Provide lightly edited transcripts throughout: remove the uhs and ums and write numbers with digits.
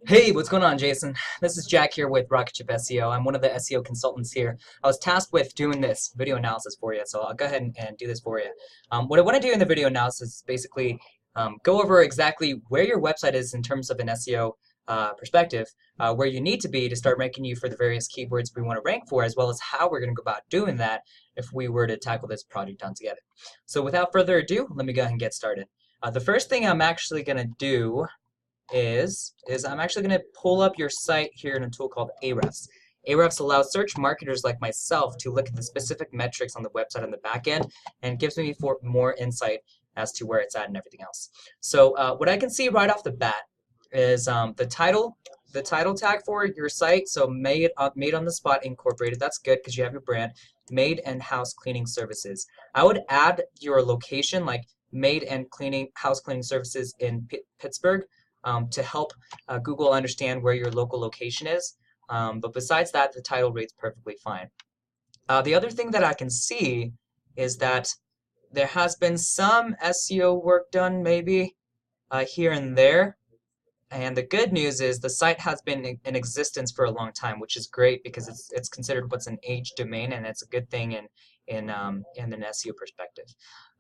Hey, what's going on, Jason? This is Jack here with Rocket Ship SEO. I'm one of the SEO consultants here. I was tasked with doing this video analysis for you, so I'll go ahead and do this for you. What I want to do in the video analysis is basically go over exactly where your website is in terms of an SEO perspective, where you need to be to start ranking you for the various keywords we want to rank for, as well as how we're going to go about doing that if we were to tackle this project on together. So without further ado, let me go ahead and get started. The first thing I'm actually going to do is I'm actually going to pull up your site here in a tool called Ahrefs. Ahrefs allows search marketers like myself to look at the specific metrics on the website on the back end and gives me more insight as to where it's at and everything else. So what I can see right off the bat is the title tag for your site. So made on the spot incorporated. That's good because you have your brand. Made and house cleaning services. I would add your location, like made and cleaning house cleaning services in Pittsburgh, to help Google understand where your local location is. But besides that, the title rates perfectly fine. The other thing that I can see is that there has been some SEO work done maybe here and there. And the good news is the site has been in existence for a long time, which is great because it's considered what's an age domain, and it's a good thing in an SEO perspective.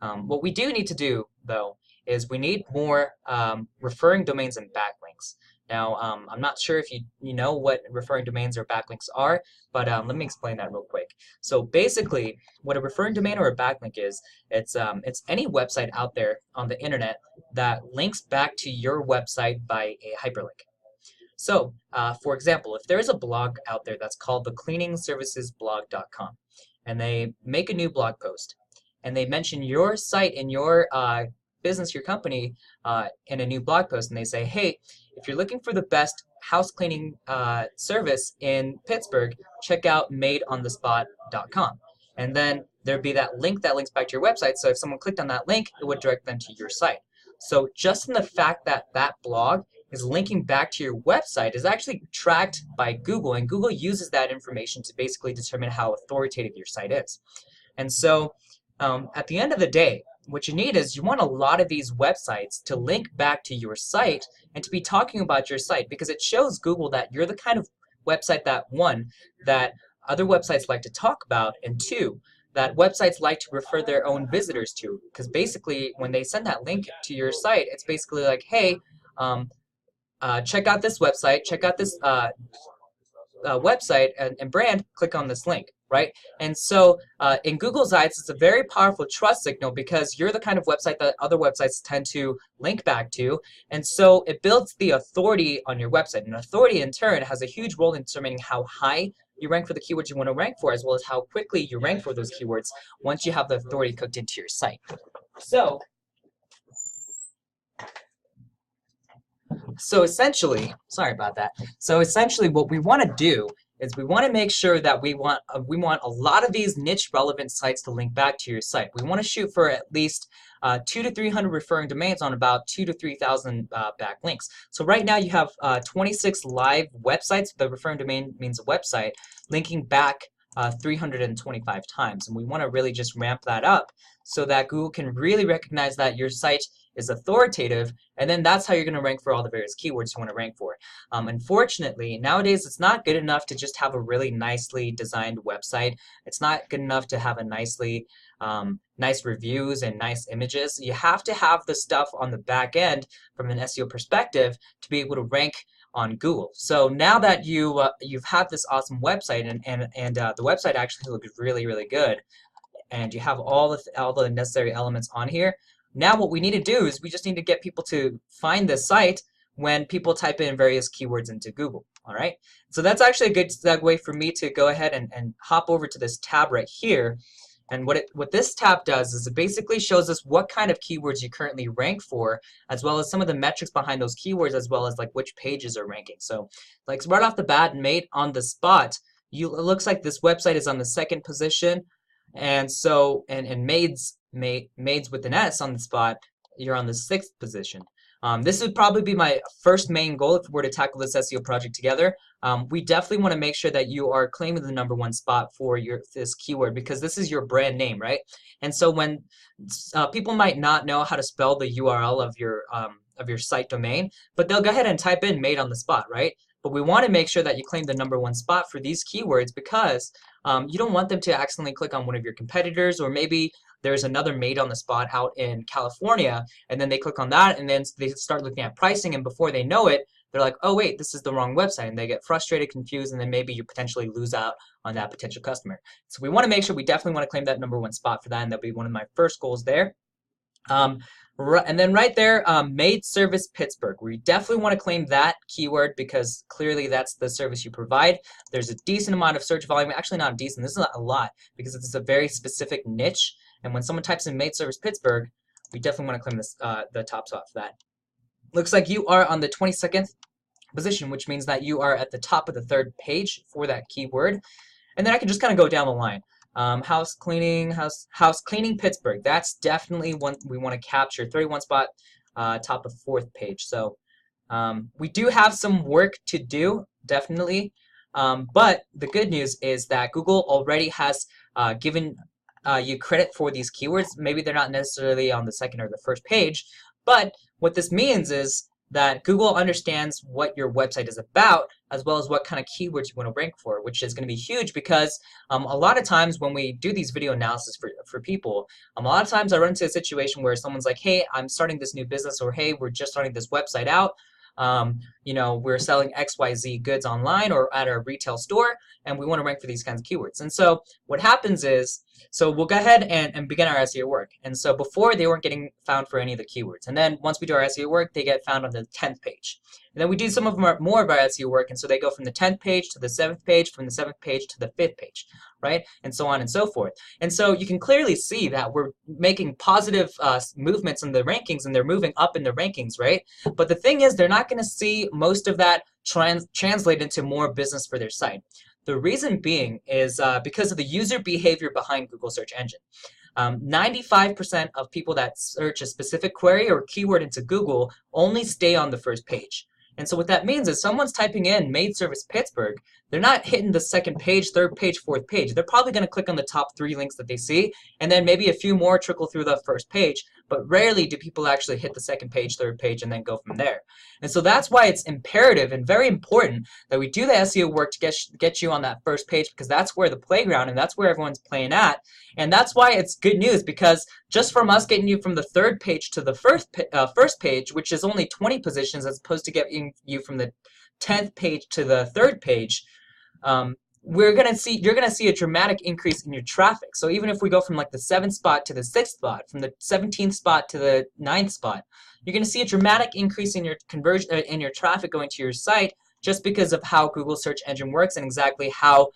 What we do need to do, though, is we need more referring domains and backlinks. Now, I'm not sure if you know what referring domains or backlinks are, but let me explain that real quick. So basically, what a referring domain or a backlink is, it's any website out there on the internet that links back to your website by a hyperlink. So, for example, if there is a blog out there that's called thecleaningservicesblog.com, and they make a new blog post, and they mention your site and your business, your company, in a new blog post, and they say, hey, if you're looking for the best house cleaning service in Pittsburgh, check out madeonthespot.com. And then there'd be that link that links back to your website, so if someone clicked on that link, it would direct them to your site. So just in the fact that that blog is linking back to your website is actually tracked by Google, and Google uses that information to basically determine how authoritative your site is. And so at the end of the day, what you need is you want a lot of these websites to link back to your site and to be talking about your site, because it shows Google that you're the kind of website that, one, that other websites like to talk about, and two, that websites like to refer their own visitors to. Because basically, when they send that link to your site, it's basically like, hey, check out this website, check out this website and brand, click on this link, right? And so in Google's eyes, it's a very powerful trust signal because you're the kind of website that other websites tend to link back to. And so it builds the authority on your website. And authority, in turn, has a huge role in determining how high you rank for the keywords you want to rank for, as well as how quickly you rank for those keywords once you have the authority cooked into your site. So essentially, sorry about that. So essentially what we want to do is we want to make sure that we want a lot of these niche relevant sites to link back to your site. We want to shoot for at least 200 to 300 referring domains on about 2,000 to 3,000 backlinks. So right now you have 26 live websites. The referring domain means a website linking back 325 times, and we want to really just ramp that up so that Google can really recognize that your site is authoritative, and then that's how you're going to rank for all the various keywords you want to rank for. Unfortunately, nowadays it's not good enough to just have a really nicely designed website. It's not good enough to have a nice reviews and nice images. You have to have the stuff on the back end from an SEO perspective to be able to rank on Google. So now that you've had this awesome website and the website actually looks really, really good, and you have all the necessary elements on here, now what we need to do is we just need to get people to find this site when people type in various keywords into Google. All right. So that's actually a good segue for me to go ahead and hop over to this tab right here. And what this tab does is it basically shows us what kind of keywords you currently rank for, as well as some of the metrics behind those keywords, as well as like which pages are ranking. So like right off the bat, made on the spot, it looks like this website is on the 2nd position. And so, and maids with an S on the spot, you're on the 6th position. This would probably be my first main goal if we were to tackle this SEO project together. We definitely want to make sure that you are claiming the #1 spot for this keyword, because this is your brand name, right? And so when people might not know how to spell the URL your site domain, but they'll go ahead and type in made on the spot, right? But we want to make sure that you claim the #1 spot for these keywords because you don't want them to accidentally click on one of your competitors, or maybe there's another made on the spot out in California, and then they click on that, and then they start looking at pricing, and before they know it, they're like, oh wait, this is the wrong website, and they get frustrated, confused, and then maybe you potentially lose out on that potential customer. So we want to make sure we definitely want to claim that #1 spot for that, and that'll be one of my first goals there. And then right there, made service Pittsburgh. We definitely want to claim that keyword because clearly that's the service you provide. There's a decent amount of search volume. Actually, not decent. This is not a lot because it's a very specific niche. And when someone types in made service Pittsburgh, we definitely want to claim this the top spot for that. Looks like you are on the 22nd position, which means that you are at the top of the 3rd page for that keyword. And then I can just kind of go down the line. House cleaning Pittsburgh. That's definitely one we want to capture. 31 spot, top of 4th page. So we do have some work to do, definitely. But the good news is that Google already has given you credit for these keywords. Maybe they're not necessarily on the 2nd or the 1st page, but what this means is that Google understands what your website is about, as well as what kind of keywords you want to rank for, which is going to be huge because a lot of times when we do these video analysis for people, a lot of times I run into a situation where someone's like, hey, I'm starting this new business, or hey, we're just starting this website out. You know, we're selling XYZ goods online or at a retail store, and we want to rank for these kinds of keywords. And so what happens is, so we'll go ahead and begin our SEO work. And so before, they weren't getting found for any of the keywords. And then once we do our SEO work, they get found on the 10th page. And then we do some of more of our SEO work, and so they go from the 10th page to the 7th page, from the 7th page to the 5th page, right? And so on and so forth. And so you can clearly see that we're making positive movements in the rankings, and they're moving up in the rankings, right? But the thing is, they're not going to see most of that translate into more business for their site. The reason being is because of the user behavior behind Google search engine. 95% of people that search a specific query or keyword into Google only stay on the 1st page. And so what that means is someone's typing in made service Pittsburgh, they're not hitting the 2nd page, 3rd page, 4th page. They're probably going to click on the top 3 links that they see, and then maybe a few more trickle through the 1st page, but rarely do people actually hit the 2nd page, 3rd page, and then go from there. And so that's why it's imperative and very important that we do the SEO work to get you on that 1st page, because that's where the playground and that's where everyone's playing at. And that's why it's good news, because just from us getting you from the 3rd page to the 1st page, which is only 20 positions as opposed to getting you from the 10th page to the 3rd page, you're gonna see a dramatic increase in your traffic. So even if we go from like the 7th spot to the 6th spot, from the 17th spot to the 9th spot, you're gonna see a dramatic increase in your conversion in your traffic going to your site, just because of how Google search engine works and exactly how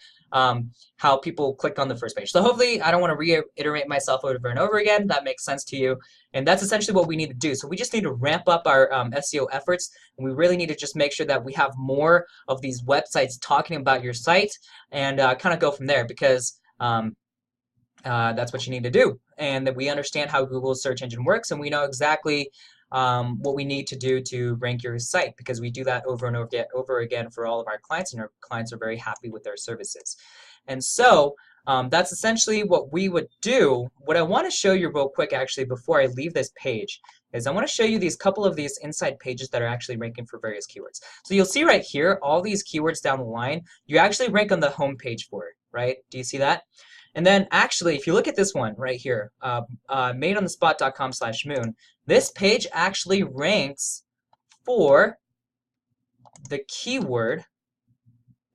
people click on the 1st page. So hopefully, I don't want to reiterate myself over and over again. That makes sense to you. And that's essentially what we need to do. So we just need to ramp up our SEO efforts. And we really need to just make sure that we have more of these websites talking about your site and kind of go from there, because that's what you need to do. And that we understand how Google's search engine works, and we know exactly what we need to do to rank your site, because we do that over and over again for all of our clients, and our clients are very happy with our services. And so that's essentially what we would do. What I want to show you real quick, actually, before I leave this page, is I want to show you these couple of these inside pages that are actually ranking for various keywords. So you'll see right here, all these keywords down the line, you actually rank on the home page for it, right? Do you see that? And then actually, if you look at this one right here, madeonthespot.com/moon, this page actually ranks for the keyword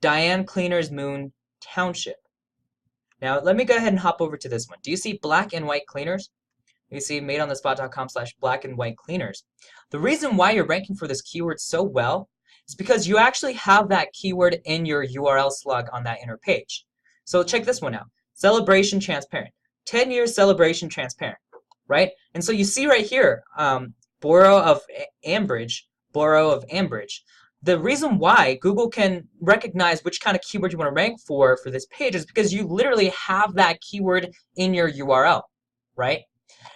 Diane Cleaner's Moon Township. Now, let me go ahead and hop over to this one. Do you see black and white cleaners? You see madeonthespot.com/black and white cleaners. The reason why you're ranking for this keyword so well is because you actually have that keyword in your URL slug on that inner page. So check this one out. Celebration transparent. 10 years celebration transparent, right? And so you see right here, Borough of Ambridge. The reason why Google can recognize which kind of keyword you want to rank for this page is because you literally have that keyword in your URL, right?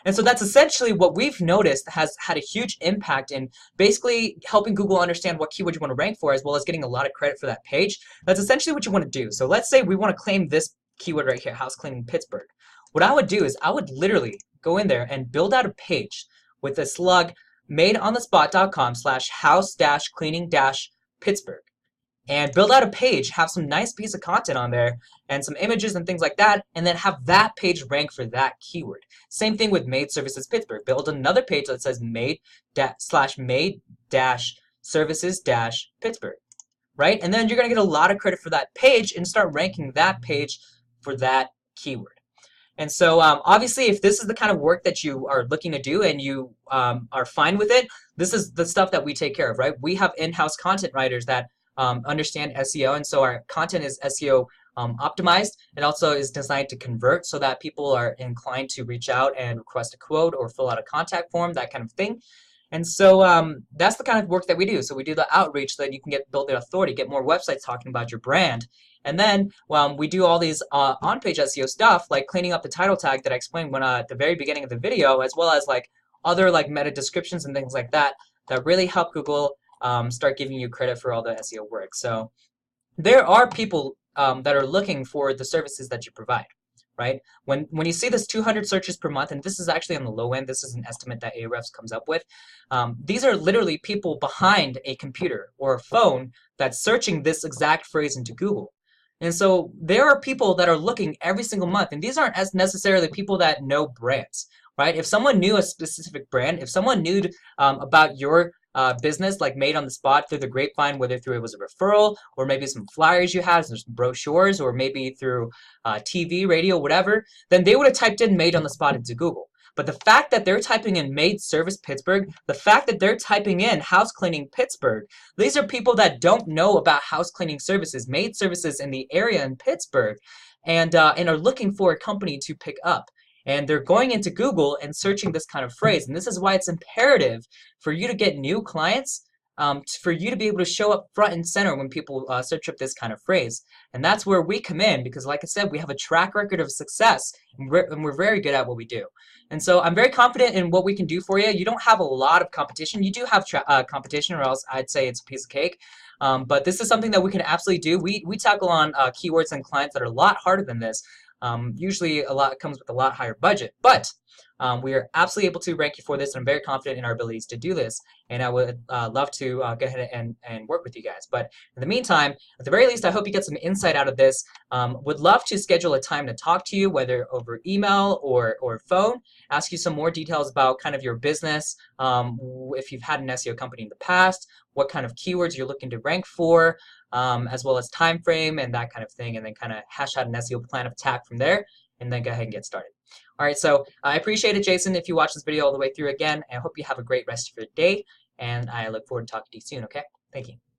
And so that's essentially what we've noticed has had a huge impact in basically helping Google understand what keyword you want to rank for, as well as getting a lot of credit for that page. That's essentially what you want to do. So let's say we want to claim this keyword right here, house cleaning Pittsburgh. What I would do is I would literally go in there and build out a page with a slug madeonthespot.com/house-cleaning-pittsburgh and build out a page, have some nice piece of content on there and some images and things like that, and then have that page rank for that keyword. Same thing with Maid Services Pittsburgh. Build another page that says maid-services-Pittsburgh, right? And then you're going to get a lot of credit for that page and start ranking that page for that keyword. And so obviously, if this is the kind of work that you are looking to do and you are fine with it, this is the stuff that we take care of, right? We have in-house content writers that understand SEO, and so our content is SEO optimized. It also is designed to convert so that people are inclined to reach out and request a quote or fill out a contact form, that kind of thing. And so that's the kind of work that we do. So we do the outreach so that you can build the authority, get more websites talking about your brand. And then we do all these on-page SEO stuff, like cleaning up the title tag that I explained when at the very beginning of the video, as well as like other like meta descriptions and things like that, that really help Google start giving you credit for all the SEO work. So there are people that are looking for the services that you provide, right? When you see this 200 searches per month, and this is actually on the low end, this is an estimate that Ahrefs comes up with. These are literally people behind a computer or a phone that's searching this exact phrase into Google. And so there are people that are looking every single month, and these aren't as necessarily people that know brands, right? If someone knew a specific brand, if someone knew about your business, like Made on the Spot through the grapevine, whether through it was a referral or maybe some flyers you had, some brochures, or maybe through TV, radio, whatever, then they would have typed in Made on the Spot into Google. But the fact that they're typing in Maid Service Pittsburgh, the fact that they're typing in house cleaning Pittsburgh, these are people that don't know about house cleaning services, maid services in the area in Pittsburgh, and are looking for a company to pick up. And they're going into Google and searching this kind of phrase. And this is why it's imperative for you to get new clients, for you to be able to show up front and center when people search up this kind of phrase. And that's where we come in, because like I said, we have a track record of success, and we're very good at what we do. And so I'm very confident in what we can do for you. You don't have a lot of competition. You do have competition, or else I'd say it's a piece of cake. But this is something that we can absolutely do. We tackle on keywords and clients that are a lot harder than this. Usually comes with a lot higher budget, but we are absolutely able to rank you for this, and I'm very confident in our abilities to do this, and I would love to go ahead and work with you guys. But in the meantime, at the very least, I hope you get some insight out of this. Would love to schedule a time to talk to you, whether over email or phone, ask you some more details about kind of your business, if you've had an SEO company in the past, what kind of keywords you're looking to rank for, as well as time frame and that kind of thing, and then kind of hash out an SEO plan of attack from there, and then go ahead and get started. All right, so I appreciate it, Jason, if you watch this video all the way through again. I hope you have a great rest of your day, and I look forward to talking to you soon, okay? Thank you.